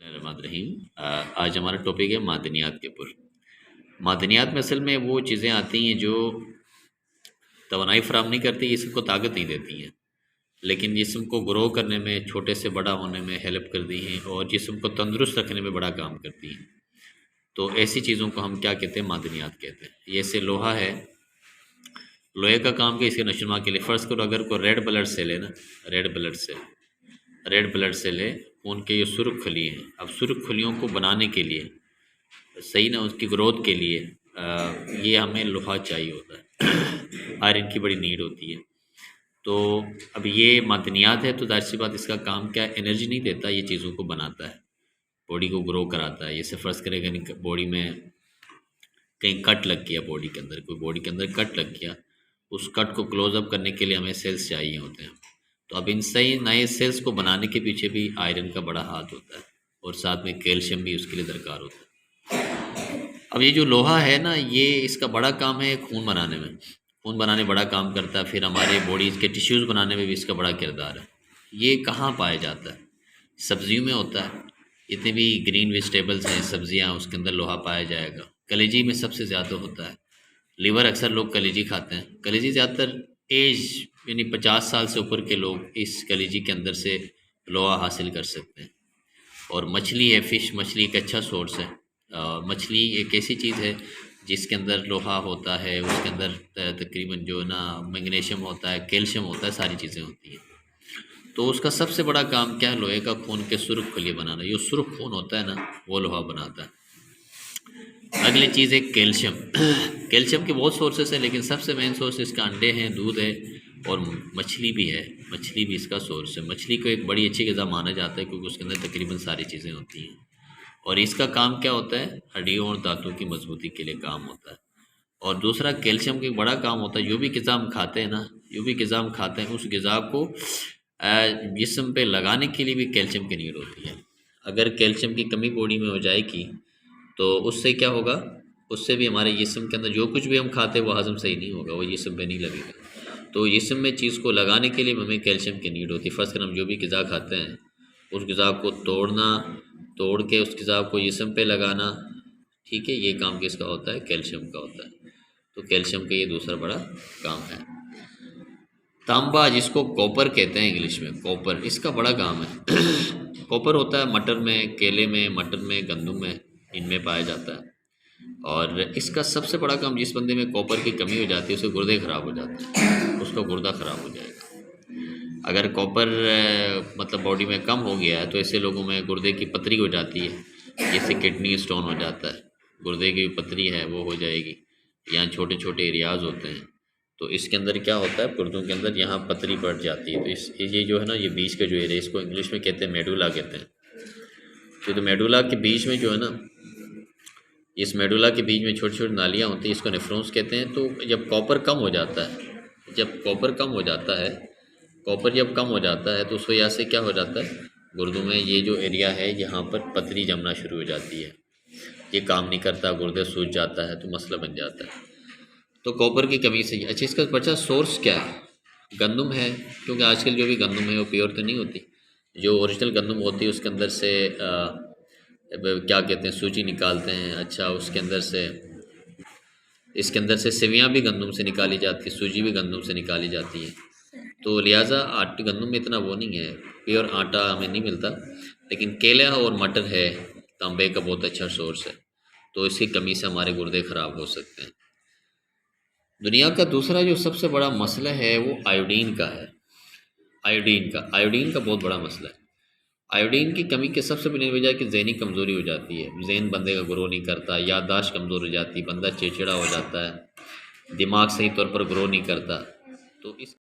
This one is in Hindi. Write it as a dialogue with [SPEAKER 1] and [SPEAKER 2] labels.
[SPEAKER 1] रहीम। आज हमारा टॉपिक है मादनियात के ऊपर। मादनियात में असल में वो चीज़ें आती हैं जो तवानाई फ़राहम नहीं करती, जिस्म को ताकत नहीं देती हैं, लेकिन जिस्म को ग्रो करने में, छोटे से बड़ा होने में हेल्प करती हैं और जिस्म को तंदुरुस्त रखने में बड़ा काम करती हैं। तो ऐसी चीज़ों को हम क्या कहते हैं? मादनियात कहते हैं। जैसे लोहा है, लोहे का काम क्या, इसके नशोनुमा के लिए फ़र्ज़ करो अगर कोई रेड ब्लड सेल है ना, रेड ब्लड सेल है, उनके ये सुर्ख खली हैं। अब सुर्ख खलियों को बनाने के लिए सही ना, उसकी ग्रोथ के लिए ये हमें लोहा चाहिए होता है आयरन की बड़ी नीड होती है। तो अब ये मादनियात है, तो जाहिर सी बात इसका काम क्या है? एनर्जी नहीं देता, ये चीज़ों को बनाता है, बॉडी को ग्रो कराता है। जैसे फ़र्ज़ करें बॉडी में कहीं कट लग गया, बॉडी के अंदर कोई बॉडी के अंदर कट लग गया, उस कट को क्लोज़अप करने के लिए हमें सेल्स चाहिए होते हैं। तो अब इन सही नए सेल्स को बनाने के पीछे भी आयरन का बड़ा हाथ होता है और साथ में कैल्शियम भी उसके लिए दरकार होता है। अब ये जो लोहा है ना, ये इसका बड़ा काम है खून बनाने में, खून बनाने बड़ा काम करता है। फिर हमारे बॉडीज़ के टिश्यूज़ बनाने में भी इसका बड़ा किरदार है। ये कहाँ पाया जाता है? सब्जियों में होता है। जितने भी ग्रीन वेजिटेबल्स हैं, सब्जियां, उसके अंदर लोहा पाया जाएगा। कलेजी में सबसे ज़्यादा होता है। लीवर, अक्सर लोग कलेजी खाते हैं। कलेजी ज़्यादातर एज यानी 50 साल से ऊपर के लोग इस कलेजी के अंदर से लोहा हासिल कर सकते हैं। और मछली है, फ़िश, मछली एक अच्छा सोर्स है। मछली एक ऐसी चीज़ है जिसके अंदर लोहा होता है, उसके अंदर तकरीबन जो ना मैग्नीशियम होता है, कैल्शियम होता है, सारी चीज़ें होती हैं। तो उसका सबसे बड़ा काम क्या है? लोहे का खून के सुर्ख खलिए बनाना। जो सुर्ख खून होता है ना, वो लोहा बनाता है। अगली चीज़ है कैल्शियम। कैल्शियम के बहुत सोर्सेस हैं, लेकिन सबसे मेन सोर्स इसका अंडे हैं, दूध है और मछली भी है। मछली भी इसका सोर्स है। मछली को एक बड़ी अच्छी ग़िज़ा माना जाता है क्योंकि उसके अंदर तकरीबन सारी चीज़ें होती हैं। और इसका काम क्या होता है? हड्डियों और दांतों की मजबूती के लिए काम होता है। और दूसरा, कैल्शियम का एक बड़ा काम होता है। जो भी ग़िज़ा हम खाते हैं ना, जो भी ग़िज़ा हम खाते हैं, उस ग़िज़ा को जिस्म पे लगाने के लिए भी कैल्शियम की नीड होती है। अगर कैल्शियम की कमी बॉडी में हो जाएगी तो उससे क्या होगा? उससे भी हमारे जिस्म के अंदर जो कुछ भी हम खाते हैं वो हज़म सही नहीं होगा, वो जिस्म पे नहीं लगेगा। तो जिस्म में चीज़ को लगाने के लिए हमें कैल्शियम की नीड होती है। फ़र्ज़ करें हम जो भी ग़िज़ा खाते हैं, उस ग़िज़ा को तोड़ के उस ग़िज़ा को जिस्म पे लगाना, ठीक है, ये काम किसका होता है? कैल्शियम का होता है। तो कैल्शियम का ये दूसरा बड़ा काम है। तांबा, जिसको कॉपर कहते हैं इंग्लिश में, कॉपर, इसका बड़ा काम है। कॉपर होता है मटर में, केले में, मटर में, गंदम में, इनमें पाया जाता है। और इसका सबसे बड़ा काम, जिस बंदे में कॉपर की कमी हो जाती है उसके गुर्दे ख़राब हो जाते हैं, उसका गुर्दा ख़राब हो जाएगा। अगर कॉपर मतलब बॉडी में कम हो गया है तो ऐसे लोगों में गुर्दे की पथरी हो जाती है, जैसे किडनी स्टोन हो जाता है, गुर्दे की पथरी है वो हो जाएगी। यहाँ छोटे छोटे एरियाज़ होते हैं, तो इसके अंदर क्या होता है? गुर्दों के अंदर यहाँ पथरी बढ़ जाती है। तो ये जो है ना, ये बीच का जो एरिया, इसको इंग्लिश में कहते हैं मेडुला कहते हैं। तो मेडुला के बीच में जो है ना, इस मेडुला के बीच में छोटी छोटी नालियाँ होती हैं, इसको नेफ्रॉन्स कहते हैं। तो जब कॉपर कम हो जाता है, कॉपर जब कम हो जाता है तो उस वजह से क्या हो जाता है? गुर्दों में ये जो एरिया है यहाँ पर पथरी जमना शुरू हो जाती है, ये काम नहीं करता, गुर्दे सूज जाता है, तो मसला बन जाता है। तो कॉपर की कमी से। अच्छा, इसका बचा सोर्स क्या है? गंदम है, क्योंकि आजकल जो भी गंदम है वो प्योर तो नहीं होती। जो ओरिजिनल गंदम होती है उसके अंदर से क्या कहते हैं, सूजी निकालते हैं। अच्छा, उसके अंदर से, इसके अंदर से सेवियाँ भी गंदम से निकाली जाती है, सूजी भी गंदम से निकाली जाती है। तो लिहाजा आटे गंदम में इतना वो नहीं है, प्योर आटा हमें नहीं मिलता। लेकिन केला और मटर है, तांबे का बहुत अच्छा सोर्स है। तो इसकी कमी से हमारे गुर्दे ख़राब हो सकते हैं। दुनिया का दूसरा जो सबसे बड़ा मसला है वो आयोडीन का है। आयोडीन का बहुत बड़ा मसला है। आयोडीन की कमी के सबसे बड़ी वजह है कि ज़हनी कमज़ोरी हो जाती है। ज़हन बंदे का ग्रो नहीं करता, याददाश्त कमज़ोर हो जाती है, बंदा चिड़चिड़ा हो जाता है, दिमाग सही तौर पर ग्रो नहीं करता। तो इस